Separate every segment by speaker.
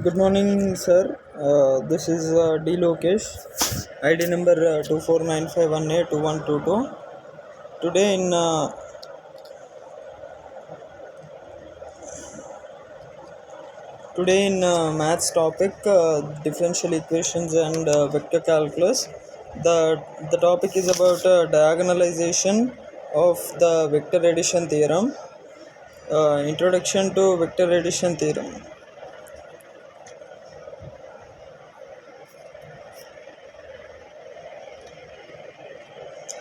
Speaker 1: Good morning, sir. This is D. Lokesh, ID number 2495182122. Today in uh, maths topic, differential equations and vector calculus. The topic is about diagonalization of the vector addition theorem. Introduction to vector addition theorem.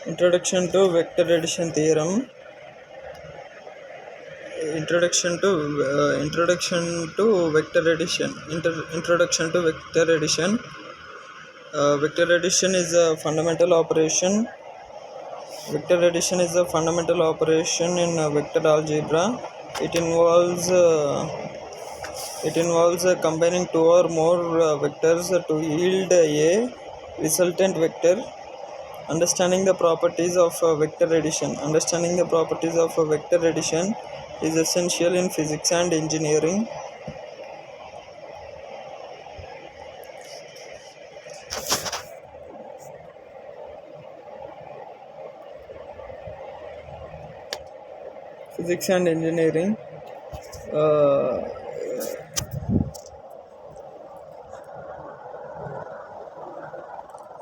Speaker 1: Introduction to vector addition theorem. Introduction to vector addition. Introduction to vector addition. Vector addition is a fundamental operation. Vector addition is a fundamental operation in vector algebra. It involves combining two or more vectors to yield a resultant vector. Understanding the properties of vector addition. Understanding the properties of vector addition is essential in physics and engineering. Physics and engineering. Uh,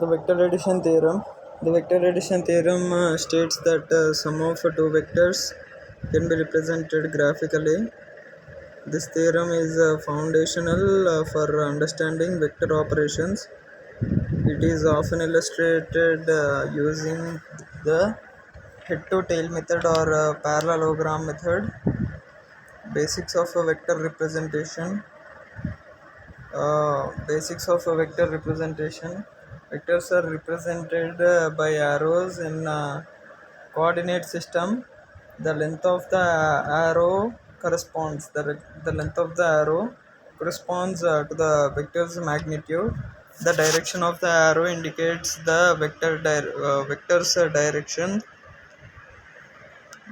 Speaker 1: the vector addition theorem. The vector addition theorem states that sum of two vectors can be represented graphically. This theorem is foundational for understanding vector operations. It is often illustrated using the head-to-tail method or parallelogram method. Basics of a vector representation. Basics of a vector representation. Vectors are represented by arrows in coordinate system. The length of the arrow corresponds. The length of the arrow corresponds to the vector's magnitude. The direction of the arrow indicates the vector's direction.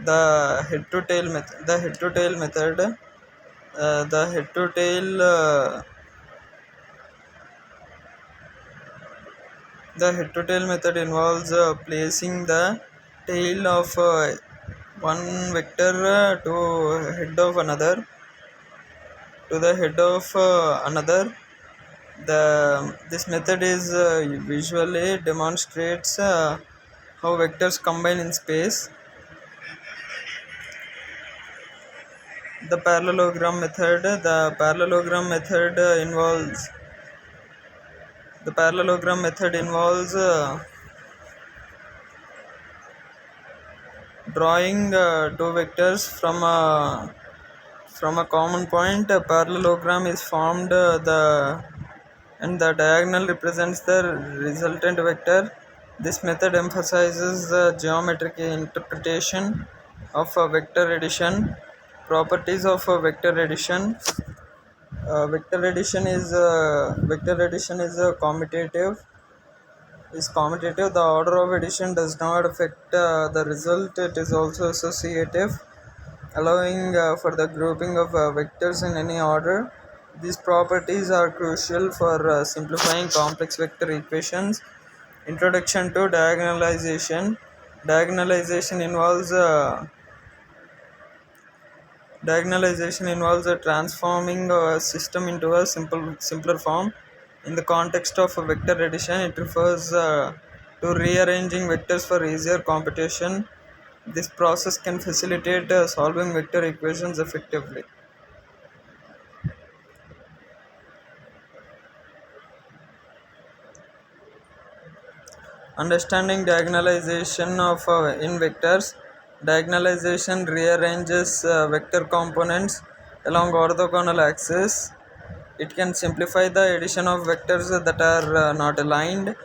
Speaker 1: The head-to-tail method. The head-to-tail The head-to-tail method involves placing the tail of one vector to the head of another. This method is visually demonstrates how vectors combine in space. The parallelogram method. The parallelogram method involves drawing two vectors from a common point. A parallelogram is formed and the diagonal represents the resultant vector. This method emphasizes the geometric interpretation of a vector addition. Properties of a vector addition. Vector addition is commutative. The order of addition does not affect the result. It is also associative, allowing for the grouping of vectors in any order. These properties are crucial for simplifying complex vector equations. Introduction to diagonalization. Diagonalization involves transforming a system into a simpler form. In the context of a vector addition, it refers to rearranging vectors for easier computation. This process can facilitate solving vector equations effectively. Understanding diagonalization of in vectors. Diagonalization rearranges vector components along orthogonal axes. It can simplify the addition of vectors that are not aligned.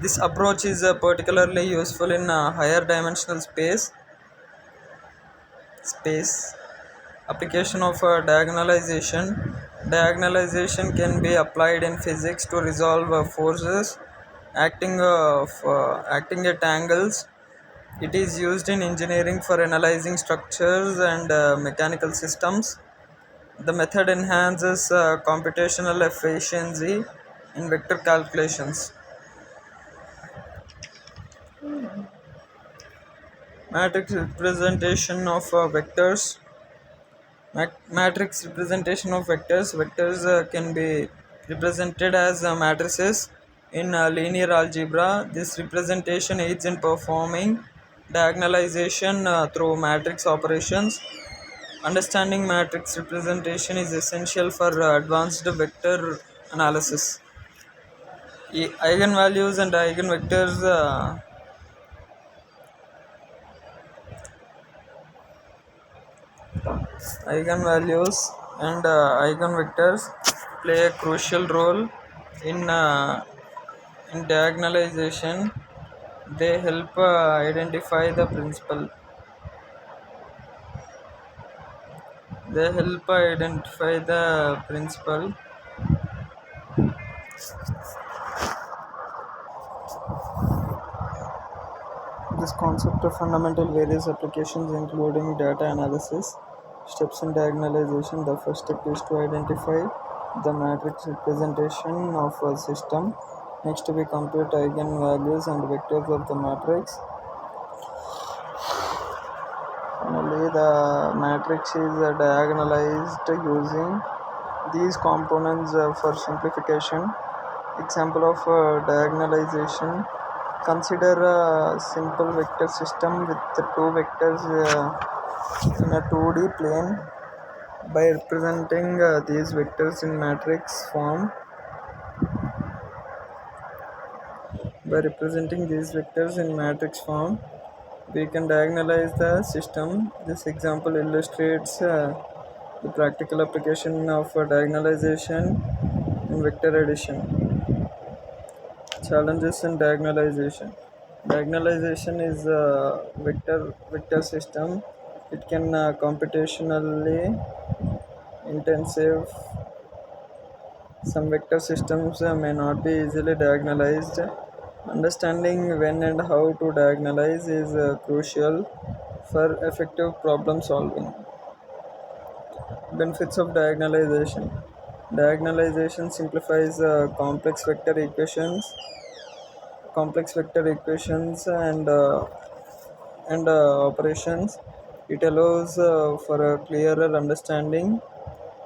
Speaker 1: This approach is particularly useful in higher dimensional space. Application of diagonalization. Diagonalization can be applied in physics to resolve forces acting at angles. It is used in engineering for analyzing structures and mechanical systems. The method enhances computational efficiency in vector calculations. Matrix representation of vectors. Matrix representation of vectors. Vectors can be represented as matrices in linear algebra. This representation aids in performing diagonalization through matrix operations. Understanding matrix representation is essential for advanced vector analysis. Eigenvalues and eigenvectors. Eigenvalues and eigenvectors play a crucial role in diagonalization. They help identify the principal. They help identify the principal. This concept of fundamental various applications, including data analysis, steps in diagonalization. The first step is to identify the matrix representation of a system. Next, we compute eigenvalues and vectors of the matrix. Finally, the matrix is diagonalized using these components for simplification. Example of diagonalization: consider a simple vector system with two vectors in a 2D plane. By representing these vectors in matrix form, we can diagonalize the system. This example illustrates the practical application of diagonalization in vector addition. Challenges in diagonalization. Diagonalization is a vector system. It can computationally intensive. Some vector systems may not be easily diagonalized. Understanding when and how to diagonalize is crucial for effective problem solving. Benefits of diagonalization. Diagonalization simplifies complex vector equations and operations. It allows for a clearer understanding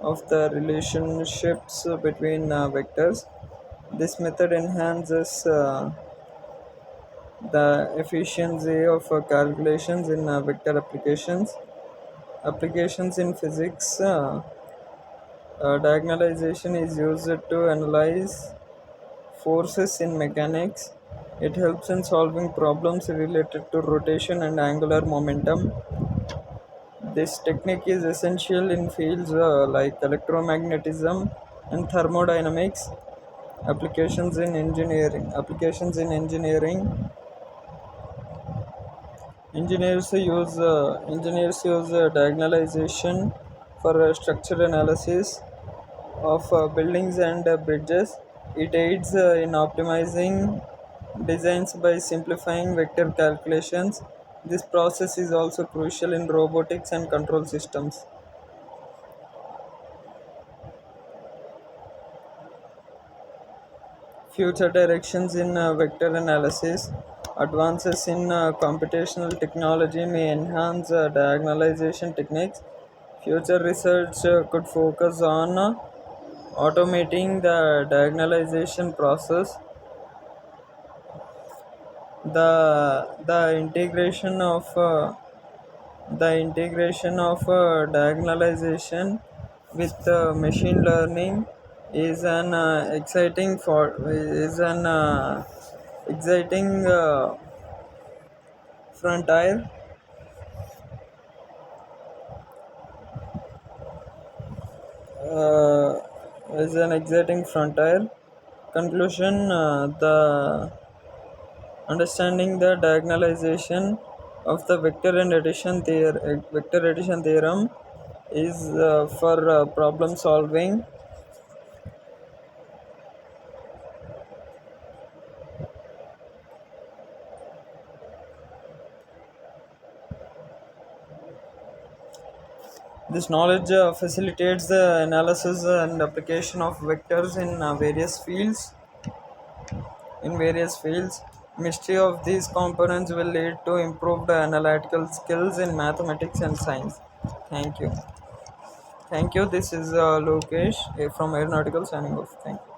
Speaker 1: of the relationships between vectors. This method enhances the efficiency of calculations in vector applications. Applications in physics. Diagonalization is used to analyze forces in mechanics. It helps in solving problems related to rotation and angular momentum. This technique is essential in fields like electromagnetism and thermodynamics. Applications in engineering. Engineers use diagonalization for structural analysis of buildings and bridges. It aids in optimizing designs by simplifying vector calculations. This process is also crucial in robotics and control systems. Future directions in vector analysis. Advances in computational technology may enhance diagonalization techniques. Future research could focus on automating the diagonalization process. The integration of diagonalization with machine learning is an exciting frontier. uh, is an exciting frontier. Conclusion: the understanding the diagonalization of the vector addition theorem is for problem solving. This knowledge facilitates the analysis and application of vectors in various fields. Mystery of these components will lead to improved analytical skills in mathematics and science. Thank you. Thank you. This is Lokesh from Aeronautical signing off. Thank you.